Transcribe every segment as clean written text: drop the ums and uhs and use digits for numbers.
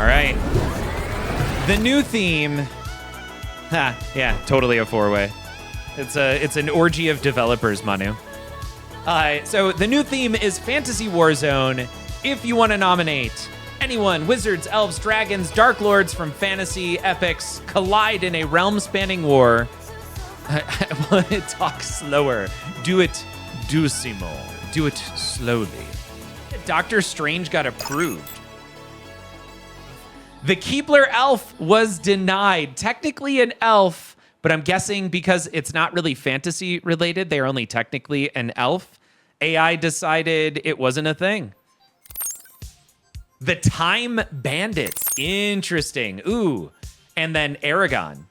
All right. The new theme. Yeah, totally a four-way. It's an orgy of developers, Manu. So the new theme is Fantasy Warzone. If you want to nominate anyone, wizards, elves, dragons, dark lords from fantasy epics collide in a realm-spanning war. I want to talk slower. Do it doucement. Do it slowly. Doctor Strange got approved. The Keebler elf was denied. Technically an elf, but I'm guessing because it's not really fantasy related, they are only technically an elf. AI decided it wasn't a thing. The Time Bandits. Interesting. Ooh. And then Eragon.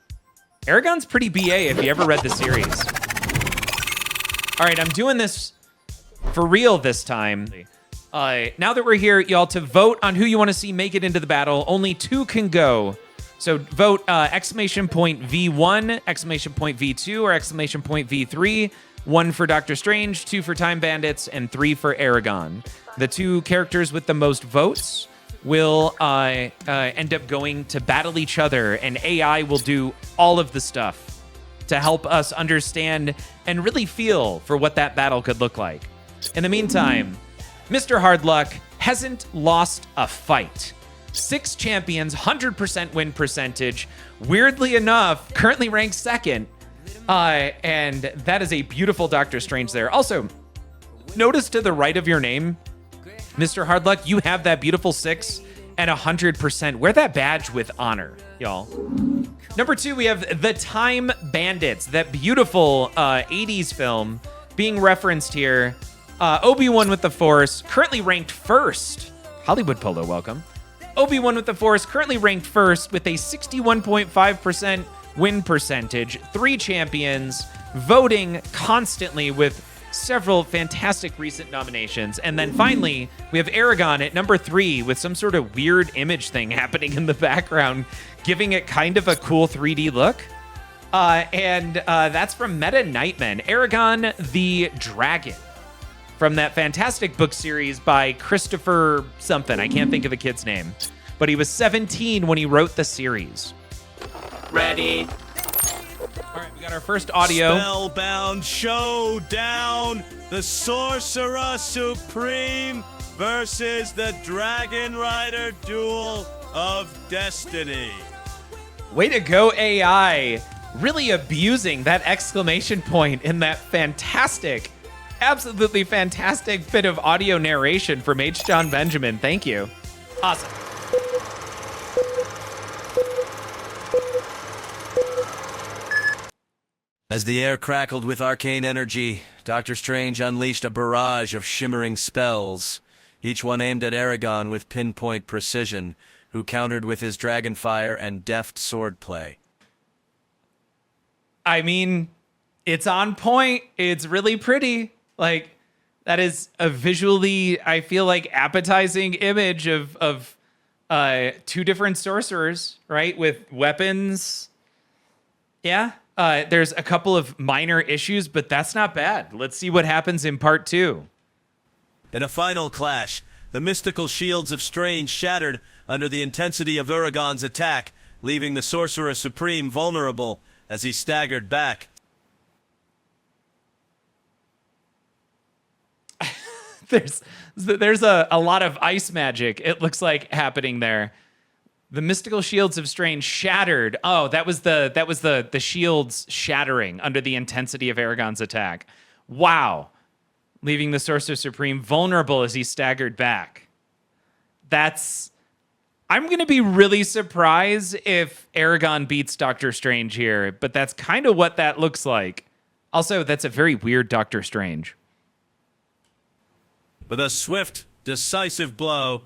Eragon's pretty BA if you ever read the series. All right, I'm doing this for real this time. Now that we're here, y'all, to vote on who you want to see make it into the battle, only 2 can go. So vote exclamation point V1, exclamation point V2, or exclamation point V3. 1 for Doctor Strange, 2 for Time Bandits, and 3 for Eragon. The 2 characters with the most votes will end up going to battle each other, and AI will do all of the stuff to help us understand and really feel for what that battle could look like. In the meantime, Mr. Hardluck hasn't lost a fight. 6 champions, 100% win percentage. Weirdly enough, currently ranked 2nd. And that is a beautiful Doctor Strange there. Also, notice to the right of your name, Mr. Hardluck, you have that beautiful 6 and 100%. Wear that badge with honor, y'all. Number 2, we have The Time Bandits, that beautiful 80s film being referenced here. Obi-Wan with the Force, currently ranked 1st. Hollywood Polo, welcome. Obi-Wan with the Force, currently ranked 1st with a 61.5% win percentage. 3 champions, voting constantly with several fantastic recent nominations. And then finally, we have Eragon at number 3 with some sort of weird image thing happening in the background, giving it kind of a cool 3D look. And that's from Meta Nightman. Eragon the Dragon, from that fantastic book series by Christopher something. I can't think of the kid's name. But he was 17 when he wrote the series. Ready? All right, we got our first audio. Spellbound Showdown. The Sorcerer Supreme versus the Dragon Rider Duel of Destiny. Way to go, AI. Really abusing that exclamation point in that fantastic, absolutely fantastic bit of audio narration from H. John Benjamin. Thank you. Awesome. As the air crackled with arcane energy, Doctor Strange unleashed a barrage of shimmering spells, each one aimed at Eragon with pinpoint precision, who countered with his dragonfire and deft swordplay. I mean, it's on point. It's really pretty. Like, that is a visually, I feel like, appetizing image of 2 different sorcerers, right? With weapons. Yeah. There's a couple of minor issues, but that's not bad. Let's see what happens in part 2. In a final clash, the mystical shields of Strange shattered under the intensity of Eragon's attack, leaving the Sorcerer Supreme vulnerable as he staggered back. There's a lot of ice magic, it looks like, happening there. The mystical shields of Strange shattered. Oh, that was the shields shattering under the intensity of Eragon's attack. Wow. Leaving the Sorcerer Supreme vulnerable as he staggered back. I'm going to be really surprised if Eragon beats Doctor Strange here, but that's kind of what that looks like. Also, that's a very weird Doctor Strange. With a swift, decisive blow,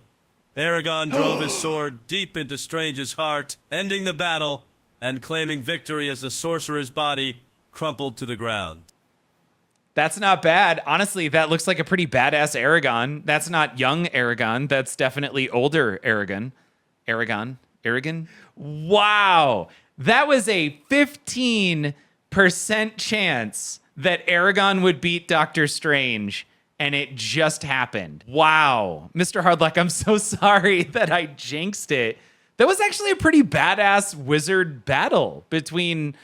Eragon drove his sword deep into Strange's heart, ending the battle and claiming victory as the sorcerer's body crumpled to the ground. That's not bad. Honestly, that looks like a pretty badass Eragon. That's not young Eragon. That's definitely older Eragon. Eragon? Wow. That was a 15% chance that Eragon would beat Doctor Strange, and it just happened. Wow. Mr. Hardluck, I'm so sorry that I jinxed it. That was actually a pretty badass wizard battle between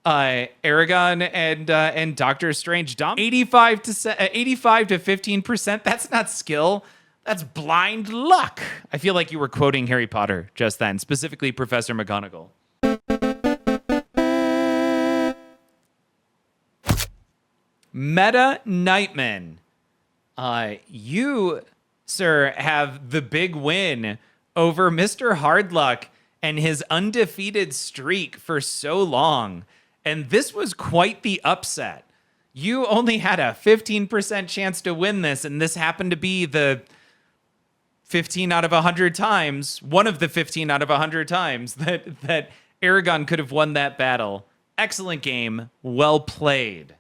Eragon and Doctor Strange. Dom 85 to 15%. That's not skill. That's blind luck. I feel like you were quoting Harry Potter just then, specifically Professor McGonagall. Meta Nightman. You, sir, have the big win over Mr. Hardluck and his undefeated streak for so long. And this was quite the upset. You only had a 15% chance to win this, and this happened to be the 15 out of 100 times, one of the 15 out of 100 times that Eragon could have won that battle. Excellent game. Well played.